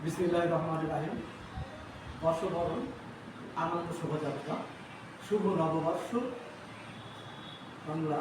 বিসমিল্লাহির রহমানির রহিম। বর্ষবরণ, আনন্দ শোভাযাত্রা, শুভ নববর্ষ বাংলা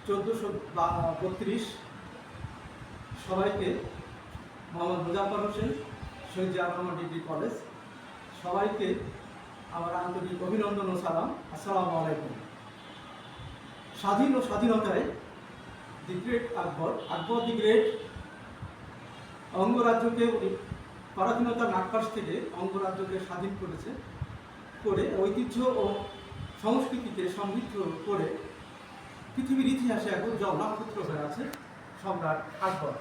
1432। সবাইকে মোহাম্মদ মুজাফফর হোসেন, শহীদ জিয়াউর রহমান ডিগ্রি কলেজ, সবাইকে আমার আন্তরিক অভিনন্দন ও সালাম। আসসালামু আলাইকুম। স্বাধীন ও স্বাধীনতায় দি গ্রেট আকবর দি গ্রেট অঙ্গরাজ্যকে পরাধীনতার নাগপাশ থেকে অঙ্গরাজ্যকে স্বাধীন করে ঐতিহ্য ও সংস্কৃতিকে সমৃদ্ধ করে পৃথিবীর ইতিহাসে এক উজ্জ্বল নক্ষত্র হয়ে আছে সম্রাট আকবর।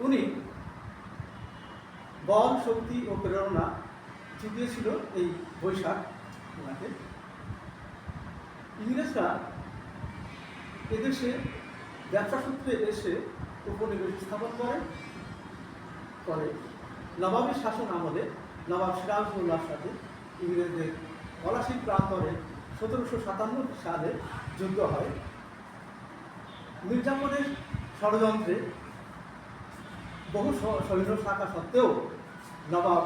উনি বল, শক্তি ও প্রেরণা জুগিয়েছিল এই বৈশাখ ওনাকে। ইংরেজরা এদেশে ব্যবসা সূত্রে এসে উপনিবেশ স্থাপন করে নবাবী শাসন আমলে নবাব সিরাজউদ্দৌলার সাথে ইংরেজদের পলাশীর প্রান্তরে 1757 সালে যুদ্ধ হয়। মির্জাপুরের ষড়যন্ত্রে বহু সৈন্য থাকা সত্ত্বেও নবাব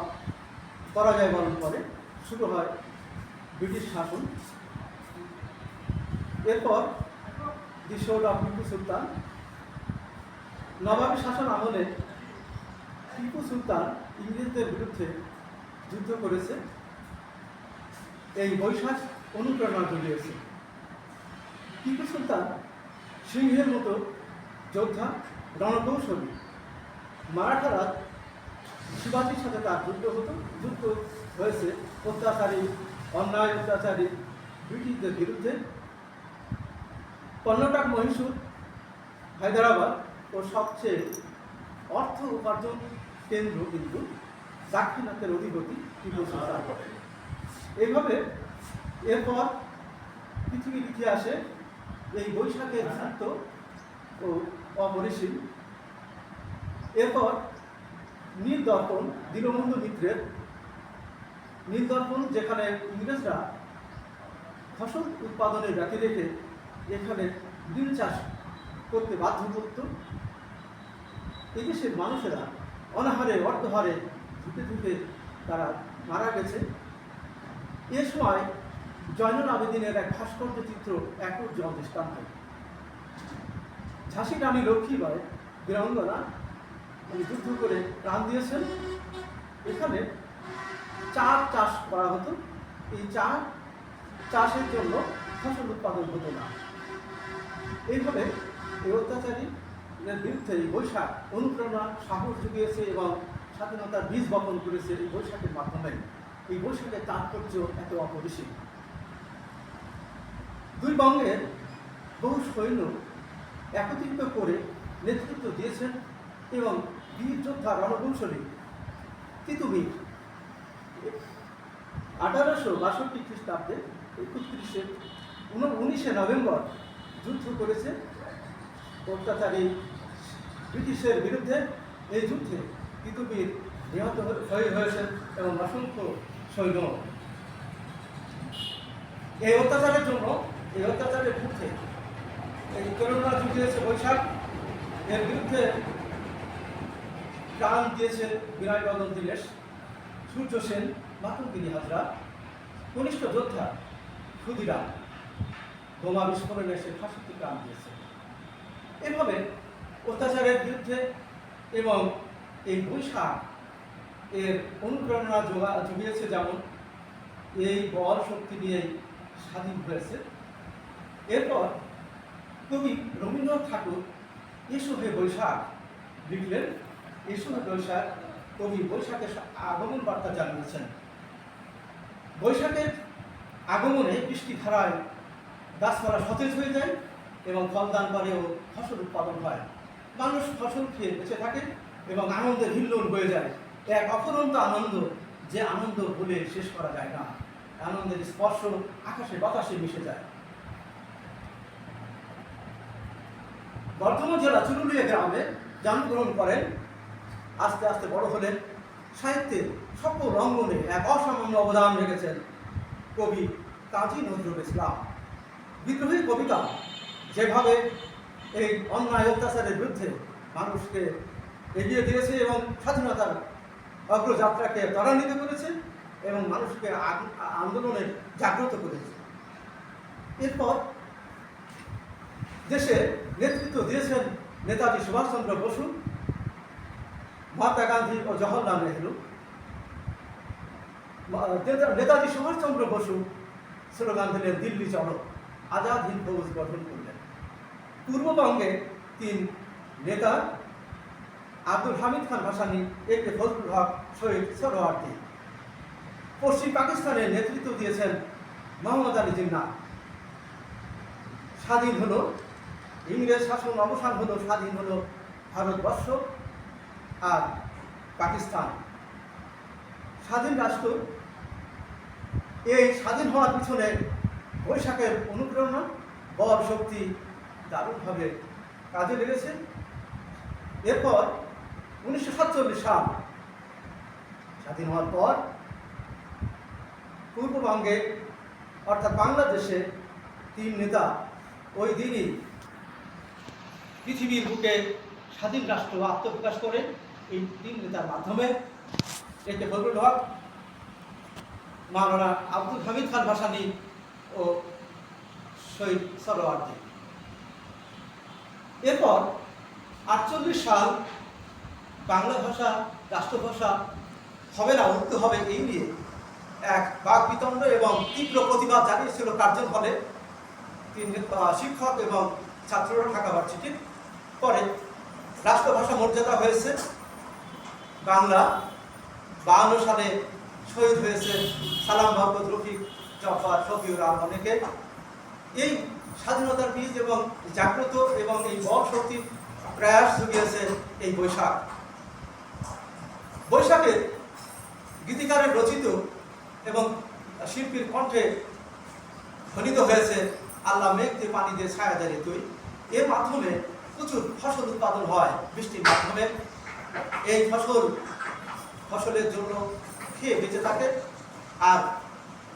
পরাজয় বরণ করে শুরু হয় ব্রিটিশ শাসন। এরপর টিপু সুলতান, নবাবী শাসন আমলে টিপু সুলতান ইংরেজদের বিরুদ্ধে যুদ্ধ করেছে। এই বৈশাখ অনুপ্রেরণা জুগিয়েছে। টিপু সুলতান সিংহের মতো যোদ্ধা, রণকৌশলী। মারাঠারা শিবাজির সাথে তার যুদ্ধ হয়েছে অন্যায় অত্যাচারী ব্রিটিশদের বিরুদ্ধে। কর্ণাটক, মহীশূর, হায়দ্রাবাদ ও সবচেয়ে অর্থ উপার্জন কেন্দ্র কিন্তু দাক্ষিণাত্যের অধিপতি টিপু সুলতান। এইভাবে এরপর পৃথিবীর ইতিহাসে এই বৈশাখের গুরুত্ব ও অপরিসীম। এরপর নীলদর্পণ, দীনবন্ধু মিত্রের নীলদর্পণ, যেখানে ইংরেজরা ফসল উৎপাদনে ব্যতি রেখে এখানে নীল চাষ করতে বাধ্য করত। এদেশের মানুষেরা অনাহারে অর্ধহারে ধুকে তারা মারা গেছে। এ সময় জয়নুল আবেদিনের এক ভাস্কর্য চিত্র এক উজ্জ্বল দৃষ্টান্ত। ঝাঁসি রানী লক্ষ্মীবাঈ বীরাঙ্গনা যুদ্ধ করে প্রাণ দিয়েছেন। এখানে চা চাষ করা হতো। এই চা চাষের জন্য ফসল উৎপাদন হতো না। এইভাবে এই অত্যাচারীদের বিরুদ্ধে এই বৈশাখ অনুপ্রেরণা, সাহস জুগিয়েছে এবং স্বাধীনতার বীজ বপন করেছে এই বৈশাখের মাধ্যমে। এই বৈশাখের তাৎপর্য এত অপরিসীম। দুই বঙ্গের বহু সৈন্য একত্রিত করে নেতৃত্ব দিয়েছেন এবং বীর যোদ্ধা, রণকৌশলী তিতুমীর 1862 খ্রিস্টাব্দে 19 নভেম্বর যুদ্ধ করেছে অত্যাচারী ব্রিটিশের বিরুদ্ধে। এই যুদ্ধে তিতুমীর নিহত হয়েছেন এবং অসংখ্য সৈন্য। এই অত্যাচারের বিরুদ্ধে এই প্রেরণা জুগিয়েছে বৈশাখ। এর বিরুদ্ধে প্রাণ দিয়েছে বিনয় বদন দীনেশ, সূর্য সেন, মাতঙ্গিনী হাজরা, কনিষ্ঠ যোদ্ধা ক্ষুদিরাম বোমা বিস্ফোরণে সে ফাঁসিতে প্রাণ দিয়েছে। এভাবে অত্যাচারের বিরুদ্ধে এবং এই বৈশাখ এর অনুপ্রেরণা জুগিয়েছে। যেমন এই বল শক্তি নিয়েই স্বাধীন হয়েছে। এরপর কবি রবীন্দ্রনাথ ঠাকুর এসো হে বৈশাখ লিখলেন। এসো হে বৈশাখ, কবি বৈশাখের আগমন বার্তা জানিয়েছেন। বৈশাখের আগমনে বৃষ্টি ধারায় গাছপালা সতেজ হয়ে যায় এবং ফলদান করে ও ফসল উৎপাদন হয়। মানুষ ফসল খেয়ে বেঁচে থাকে এবং আনন্দের হিল্লোল হয়ে যায়। এক অফুরন্ত আনন্দ, যে আনন্দ বলে শেষ করা যায় না। আনন্দের স্পর্শ আকাশে বাতাসে মিশে যায়। বর্ধমান জেলা চুরুলিয়া গ্রামে জন্মগ্রহণ করেন। আস্তে আস্তে বড় হলেন। সাহিত্যের সকল অঙ্গনে এক অসামান্য অবদান রেখেছেন কবি কাজী নজরুল ইসলাম। বিদ্রোহী কবিতা যেভাবে এই অন্যায় অত্যাচারের বিরুদ্ধে মানুষকে এগিয়ে দিয়েছে এবং স্বাধীনতার অগ্রযাত্রাকে ত্বরান্বিত করেছে এবং মানুষকে আন্দোলনের জাগ্রত করেছে। এরপর দেশে নেতৃত্ব দিয়েছেন নেতাজি সুভাষচন্দ্র বসু, মহাত্মা গান্ধী ও জওহরলাল নেহরু। নেতাজি সুভাষচন্দ্র বসু স্লোগান দিলেন দিল্লি চলো, আজাদ হিন্দ ফৌজ গঠন করলেন। পূর্ববঙ্গে 3 নেতা আব্দুল হামিদ খান ভাসানী, একে ফজলুল হক, শহীদ সোহরাওয়ার্দী। পশ্চিম পাকিস্তানের নেতৃত্ব দিয়েছেন মোহাম্মদ আলী জিন্নাহ। স্বাধীন হলো, ইংরেজ শাসন অবসান হলো, স্বাধীন হলো ভারতবর্ষ আর পাকিস্তান, স্বাধীন রাষ্ট্র। এই স্বাধীন হওয়ার পিছনে বৈশাখের অনুপ্রেরণা, বল শক্তি দারুণভাবে কাজে লেগেছে। এরপর 1947 সাল স্বাধীন হওয়ার পর পূর্ববঙ্গে অর্থাৎ বাংলাদেশে 3 নেতা ওই দিনই পৃথিবীর বুকে স্বাধীন রাষ্ট্র আত্মপ্রকাশ করে। এই 3 নেতার মাধ্যমে একে ফজলুল হক, মাওলানা আব্দুল হামিদ খান ভাসানী ও শহীদ সোহরাওয়ার্দী। এরপর 48 সাল বাংলা ভাষা রাষ্ট্রভাষা হবে না, উঠতে হবে, এই নিয়ে এক বাকবিতণ্ড এবং তীব্র প্রতিবাদ জানিয়েছিল কার্জন হলে 3 শিক্ষক এবং ছাত্ররা ঢাকা ভার্সিটির। পরে রাষ্ট্রভাষা মর্যাদা হয়েছে বাংলা। 52 সালে শহীদ হয়েছে সালাম বরকত, রফিক, জফর, শফিউর আলম অনেকে। এই স্বাধীনতার বীজ এবং জাগ্রত এবং এই বল শক্তির প্রয়াস জুগিয়েছে এই বৈশাখ। বৈশাখে গীতিকারের রচিত এবং শিল্পীর কণ্ঠে ধ্বনিত হয়েছে আল্লাহ মেঘ দিয়ে পানি দিয়ে ছায়া দেয় তুই। এর মাধ্যমে প্রচুর ফসল উৎপাদন হয় বৃষ্টির মাধ্যমে। এই ফসলের জন্য খেয়ে বেঁচে থাকে আর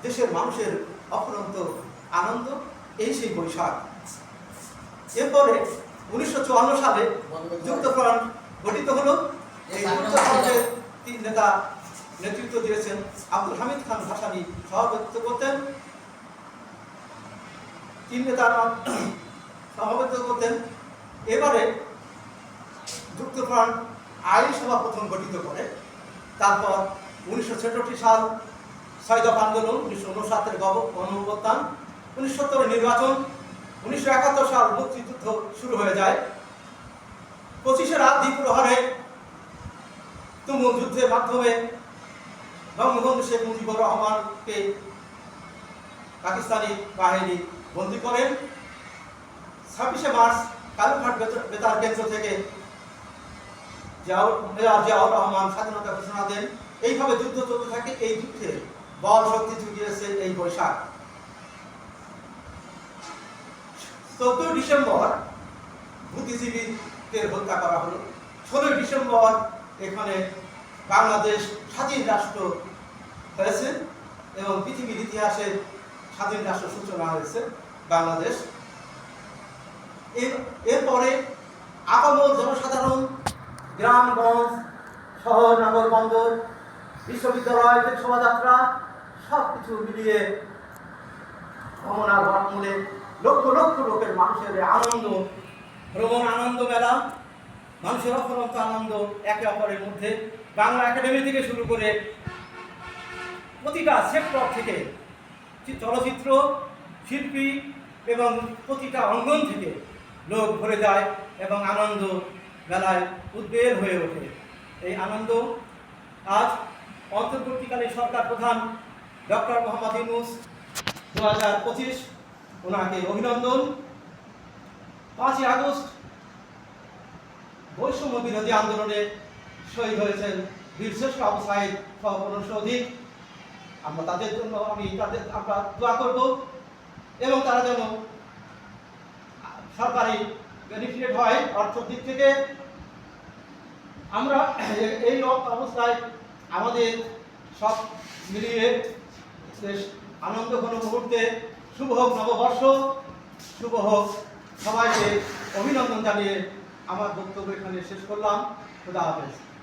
দেশের মানুষের অফুরন্ত আনন্দ, এই সেই বৈশাখ। এরপরে 1954 সালে যুক্তফ্রন্ট গঠিত হলো। এই যুক্তফ্রন্টের 3 নেতা নেতৃত্ব দিয়েছেন। আব্দুল হামিদ খান ভাসানী সভাপতিত্ব করতেন। 3 নেতা সভাপতিত্ব করতেন। এবারে যুক্তফ্রন্ট আইন সভা প্রথম গঠিত করে। তারপর 1966 সাল 6 দফা আন্দোলন, 1959 গণঅভ্যুত্থান, 1970 নির্বাচন, 1971 সাল মুক্তিযুদ্ধ শুরু হয়ে যায়। 25 রাত দ্বিপ্রহরে তুমুল যুদ্ধের মাধ্যমে বঙ্গবন্ধু শেখ মুজিবুর রহমানকে পাকিস্তানি বাহিনী বন্দী করেন। 26 মার্চ কালুঘাট বেতার কেন্দ্র থেকে জিয়াউর রহমান স্বাধীনতা ঘোষণা দেন। এইভাবে যুদ্ধ চলতে থাকে। এই যুদ্ধে বল শক্তি জুগিয়েছে এই বৈশাখ। 14 ডিসেম্বর বুদ্ধিজীবীদের হত্যা করা হলো। 16 ডিসেম্বর এখানে বাংলাদেশ স্বাধীন রাষ্ট্র হয়েছে এবং পৃথিবীর ইতিহাসে স্বাধীন রাষ্ট্র সূচনা হয়েছে বাংলাদেশ। এরপরে আপামর জনসাধারণ, গ্রামগঞ্জ, শহর, নগর, বন্দর, বিশ্ববিদ্যালয়, শোভাযাত্রা সব কিছু মিলিয়ে ভ্রমণার বটমূলে লক্ষ লক্ষ লোকের মানুষের আনন্দ, ভ্রমণ আনন্দ মেলা, মানুষের অফুরন্ত আনন্দ একে অপরের মধ্যে। বাংলা একাডেমি থেকে শুরু করে প্রতিটা সেক্টর থেকে চলচ্চিত্র শিল্পী এবং প্রতিটা অঙ্গন থেকে লোক ভরে যায় এবং আনন্দ মেলায় উদ্বেল হয়ে ওঠে। এই আনন্দ আজ অন্তর্বর্তীকালীন সরকার প্রধান ডক্টর মোহাম্মদ ইউনূস 2025, ওনাকে অভিনন্দন। 5ই আগস্ট বৈষম্য বিরোধী আন্দোলনে শহীদ হয়েছেন বীরশ্রেষ্ঠ আবু সাঈদ সহ 1500 অধিক। আমরা তাদের জন্য আমরা দোয়া করব এবং তারা যেন সরকারি বেনিফিট হয় অর্থের দিক থেকে। আমরা এই অবস্থায় আমাদের সব মিলিয়ে বেশ আনন্দ ঘন মুহূর্তে শুভ হোক নববর্ষ, শুভ হোক। সবাইকে অভিনন্দন জানিয়ে আমার বক্তব্য এখানে শেষ করলাম। খুদা হাফেজ।